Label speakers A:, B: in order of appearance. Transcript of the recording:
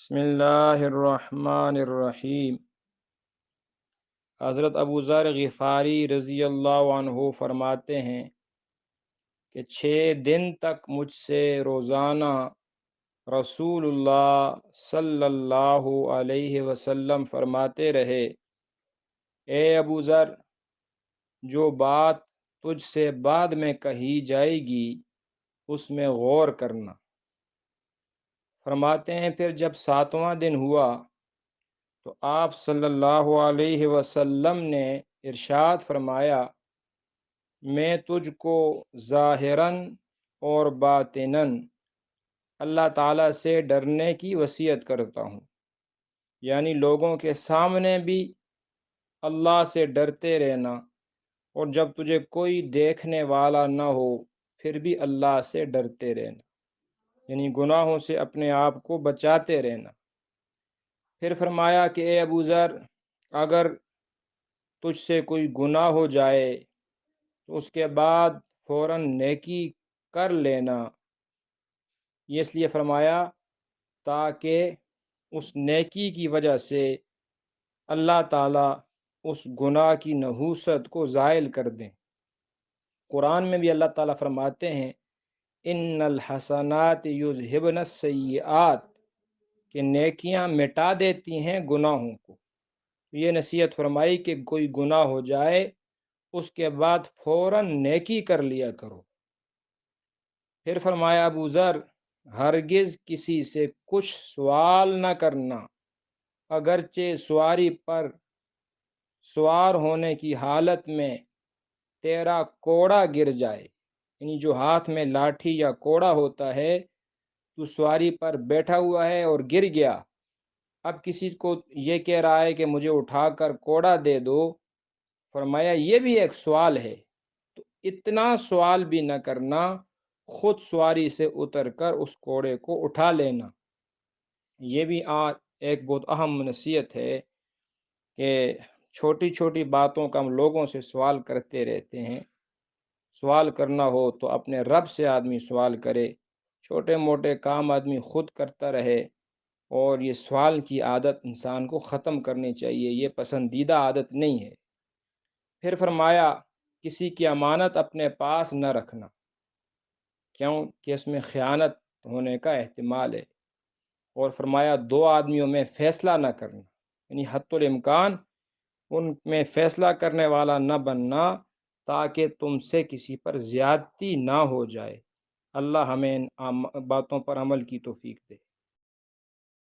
A: بسم اللہ الرحمن الرحیم۔ حضرت ابو ذر غفاری رضی اللہ عنہ فرماتے ہیں کہ 6 دن تک مجھ سے روزانہ رسول اللہ صلی اللہ علیہ وسلم فرماتے رہے، اے ابو ذر، جو بات تجھ سے بعد میں کہی جائے گی اس میں غور کرنا۔ فرماتے ہیں پھر جب 7واں دن ہوا تو آپ صلی اللہ علیہ وسلم نے ارشاد فرمایا، میں تجھ کو ظاہراً اور باطناً اللہ تعالیٰ سے ڈرنے کی وصیت کرتا ہوں، یعنی لوگوں کے سامنے بھی اللہ سے ڈرتے رہنا، اور جب تجھے کوئی دیکھنے والا نہ ہو پھر بھی اللہ سے ڈرتے رہنا، یعنی گناہوں سے اپنے آپ کو بچاتے رہنا۔ پھر فرمایا کہ اے ابو ذر، اگر تجھ سے کوئی گناہ ہو جائے تو اس کے بعد فوراً نیکی کر لینا۔ یہ اس لیے فرمایا تاکہ اس نیکی کی وجہ سے اللہ تعالیٰ اس گناہ کی نحوست کو زائل کر دیں۔ قرآن میں بھی اللہ تعالیٰ فرماتے ہیں، ان الحسنات یذہبن السیئات، کہ نیکیاں مٹا دیتی ہیں گناہوں کو۔ یہ نصیحت فرمائی کہ کوئی گناہ ہو جائے اس کے بعد فوراً نیکی کر لیا کرو۔ پھر فرمایا ابو ذر، ہرگز کسی سے کچھ سوال نہ کرنا، اگرچہ سواری پر سوار ہونے کی حالت میں تیرا کوڑا گر جائے، یعنی جو ہاتھ میں لاٹھی یا کوڑا ہوتا ہے، تو سواری پر بیٹھا ہوا ہے اور گر گیا، اب کسی کو یہ کہہ رہا ہے کہ مجھے اٹھا کر کوڑا دے دو، فرمایا یہ بھی ایک سوال ہے، تو اتنا سوال بھی نہ کرنا، خود سواری سے اتر کر اس کوڑے کو اٹھا لینا۔ یہ بھی ایک بہت اہم نصیحت ہے کہ چھوٹی چھوٹی باتوں کا ہم لوگوں سے سوال کرتے رہتے ہیں۔ سوال کرنا ہو تو اپنے رب سے آدمی سوال کرے، چھوٹے موٹے کام آدمی خود کرتا رہے، اور یہ سوال کی عادت انسان کو ختم کرنی چاہیے، یہ پسندیدہ عادت نہیں ہے۔ پھر فرمایا کسی کی امانت اپنے پاس نہ رکھنا، کیوں کہ اس میں خیانت ہونے کا احتمال ہے، اور فرمایا 2 آدمیوں میں فیصلہ نہ کرنا، یعنی حتی الامکان ان میں فیصلہ کرنے والا نہ بننا تاکہ تم سے کسی پر زیادتی نہ ہو جائے۔ اللہ ہمیں ان باتوں پر عمل کی توفیق دے۔